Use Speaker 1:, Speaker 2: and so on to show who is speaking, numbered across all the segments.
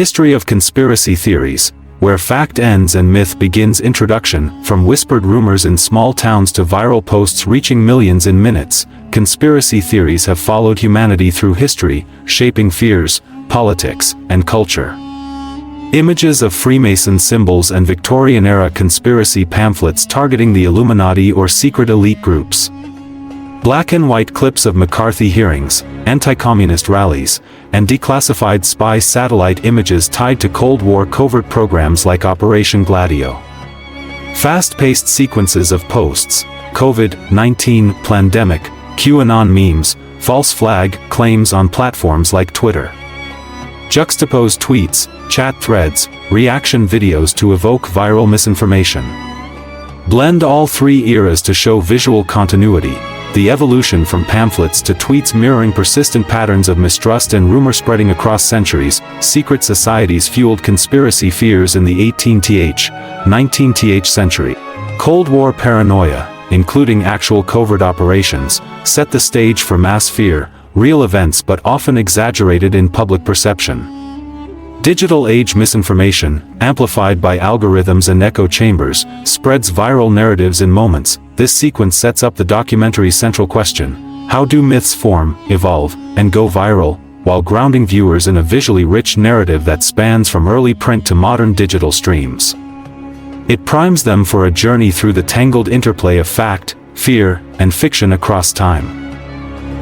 Speaker 1: History of conspiracy theories, where fact ends and myth begins. Introduction. From whispered rumors in small towns to viral posts reaching millions in minutes, conspiracy theories have followed humanity through history, shaping fears, politics, and culture. Images of Freemason symbols and Victorian-era conspiracy pamphlets targeting the Illuminati or secret elite groups. Black and white clips of McCarthy hearings, anti-communist rallies, and declassified spy satellite images tied to Cold War covert programs like Operation Gladio. Fast-paced sequences of posts, COVID-19 Plandemic, QAnon memes, false flag claims on platforms like Twitter. Juxtaposed tweets, chat threads, reaction videos to evoke viral misinformation. Blend all three eras to show visual continuity. The evolution from pamphlets to tweets mirroring persistent patterns of mistrust and rumor spreading across centuries. Secret societies fueled conspiracy fears in the 18th, 19th century. Cold War paranoia, including actual covert operations, set the stage for mass fear, real events but often exaggerated in public perception. Digital age misinformation, amplified by algorithms and echo chambers, spreads viral narratives in moments. This sequence sets up the documentary's central question: how do myths form, evolve, and go viral, while grounding viewers in a visually rich narrative that spans from early print to modern digital streams. It primes them for a journey through the tangled interplay of fact, fear, and fiction across time.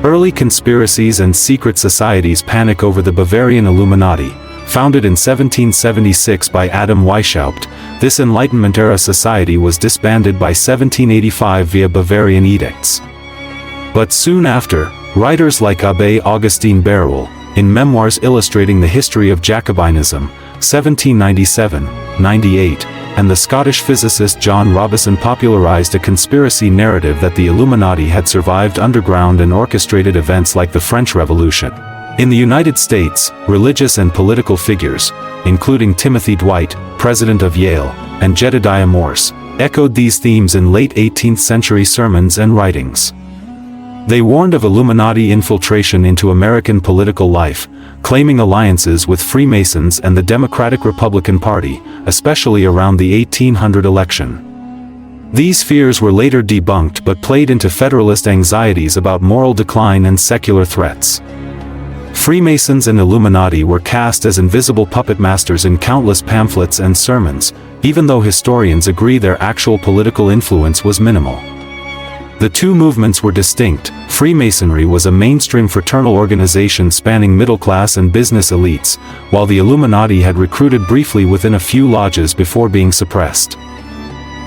Speaker 1: Early conspiracies and secret societies. Panic over the Bavarian Illuminati. Founded in 1776 by Adam Weishaupt, this Enlightenment-era society was disbanded by 1785 via Bavarian edicts. But soon after, writers like Abbé Augustin Bérulle, in memoirs illustrating the history of Jacobinism, 1797-98, and the Scottish physicist John Robison popularized a conspiracy narrative that the Illuminati had survived underground and orchestrated events like the French Revolution. In the United States, religious and political figures, including Timothy Dwight, president of Yale, and Jedediah Morse, echoed these themes in late 18th century sermons and writings. They warned of Illuminati infiltration into American political life, claiming alliances with Freemasons and the Democratic Republican Party, especially around the 1800 election. These fears were later debunked but played into Federalist anxieties about moral decline and secular threats. Freemasons and Illuminati were cast as invisible puppet masters in countless pamphlets and sermons, even though historians agree their actual political influence was minimal. The two movements were distinct. Freemasonry was a mainstream fraternal organization spanning middle-class and business elites, while the Illuminati had recruited briefly within a few lodges before being suppressed.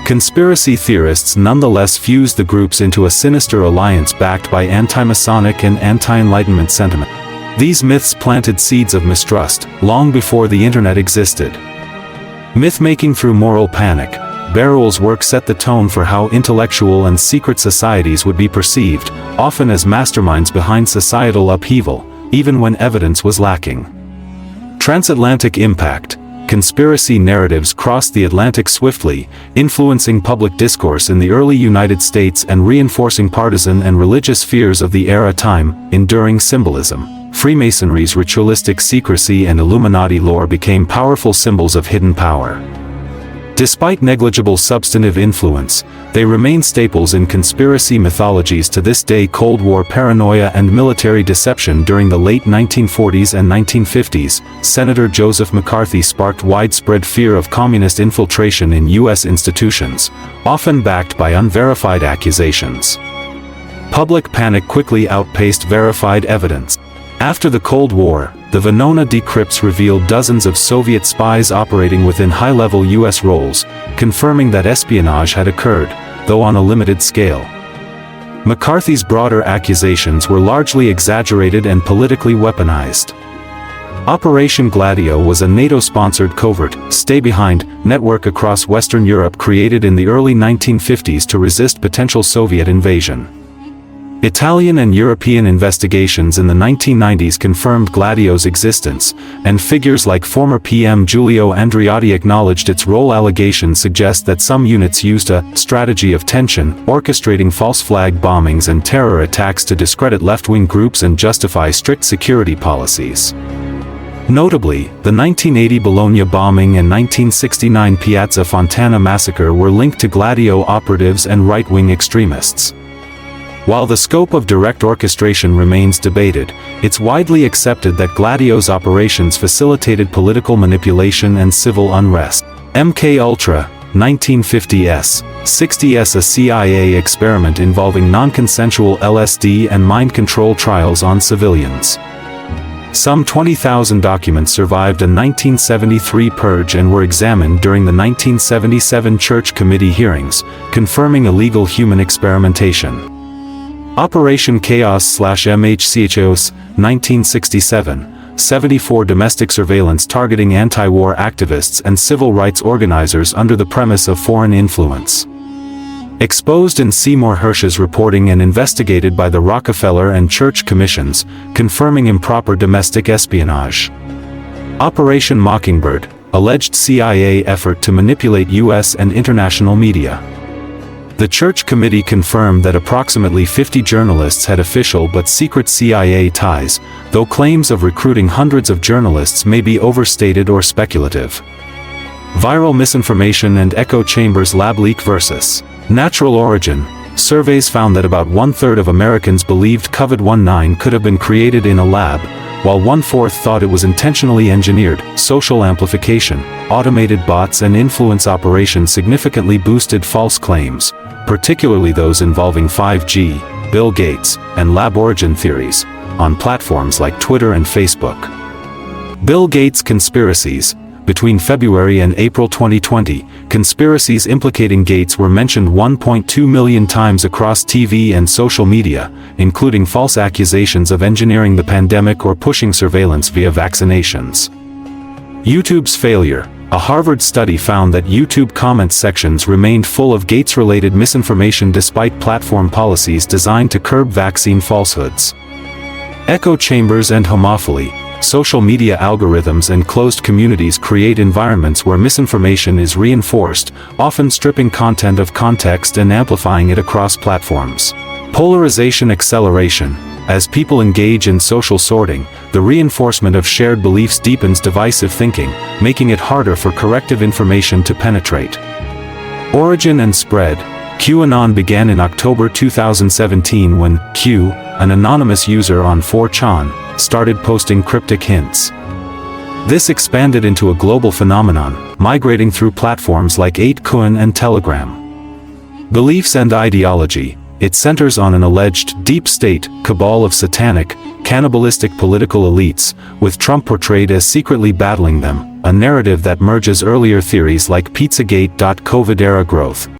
Speaker 1: Conspiracy theorists nonetheless fused the groups into a sinister alliance backed by anti-Masonic and anti-Enlightenment sentiment. These myths planted seeds of mistrust, long before the internet existed. Myth-making through moral panic. Bérulle's work set the tone for how intellectual and secret societies would be perceived, often as masterminds behind societal upheaval, even when evidence was lacking. Transatlantic impact. Conspiracy narratives crossed the Atlantic swiftly, influencing public discourse in the early United States and reinforcing partisan and religious fears of the era. Time, enduring symbolism. Freemasonry's ritualistic secrecy and Illuminati lore became powerful symbols of hidden power. Despite negligible substantive influence, they remain staples in conspiracy mythologies to this day. Cold War paranoia and military deception. During the late 1940s and 1950s, Senator Joseph McCarthy sparked widespread fear of communist infiltration in U.S. institutions, often backed by unverified accusations. Public panic quickly outpaced verified evidence. After the Cold War, the Venona decrypts revealed dozens of Soviet spies operating within high-level U.S. roles, confirming that espionage had occurred, though on a limited scale. McCarthy's broader accusations were largely exaggerated and politically weaponized. Operation Gladio was a NATO-sponsored covert, stay-behind, network across Western Europe created in the early 1950s to resist potential Soviet invasion. Italian and European investigations in the 1990s confirmed Gladio's existence, and figures like former PM Giulio Andreotti acknowledged its role. Allegations suggest that some units used a strategy of tension, orchestrating false flag bombings and terror attacks to discredit left-wing groups and justify strict security policies. Notably, the 1980 Bologna bombing and 1969 Piazza Fontana massacre were linked to Gladio operatives and right-wing extremists. While the scope of direct orchestration remains debated, it's widely accepted that Gladio's operations facilitated political manipulation and civil unrest. MKUltra, 1950s, 60s, a CIA experiment involving non-consensual LSD and mind control trials on civilians. Some 20,000 documents survived a 1973 purge and were examined during the 1977 Church Committee hearings, confirming illegal human experimentation. Operation Chaos/MHCHOS, 1967, 74 domestic surveillance targeting anti-war activists and civil rights organizers under the premise of foreign influence. Exposed in Seymour Hersh's reporting and investigated by the Rockefeller and Church Commissions, confirming improper domestic espionage. Operation Mockingbird, alleged CIA effort to manipulate U.S. and international media. The Church Committee confirmed that approximately 50 journalists had official but secret CIA ties, though claims of recruiting hundreds of journalists may be overstated or speculative. Viral misinformation and echo chambers lab leak versus natural origin. Surveys found that about one-third of Americans believed COVID-19 could have been created in a lab, while one-fourth thought it was intentionally engineered. Social amplification, automated bots and influence operations significantly boosted false claims, particularly those involving 5G, Bill Gates, and lab origin theories, on platforms like Twitter and Facebook. Bill Gates conspiracies. Between February and April 2020, conspiracies implicating Gates were mentioned 1.2 million times across TV and social media, including false accusations of engineering the pandemic or pushing surveillance via vaccinations. YouTube's failure. A Harvard study found that YouTube comment sections remained full of Gates-related misinformation despite platform policies designed to curb vaccine falsehoods. Echo chambers and homophily. Social media algorithms and closed communities create environments where misinformation is reinforced, often stripping content of context and amplifying it across platforms. Polarization acceleration. As people engage in social sorting, the reinforcement of shared beliefs deepens divisive thinking, making it harder for corrective information to penetrate. Origin and spread. QAnon began in October 2017 when Q, an anonymous user on 4chan, started posting cryptic hints. This expanded into a global phenomenon, migrating through platforms like 8chan and Telegram. Beliefs and ideology. It centers on an alleged deep state cabal of satanic, cannibalistic political elites, with Trump portrayed as secretly battling them, a narrative that merges earlier theories like Pizzagate. COVID-era growth.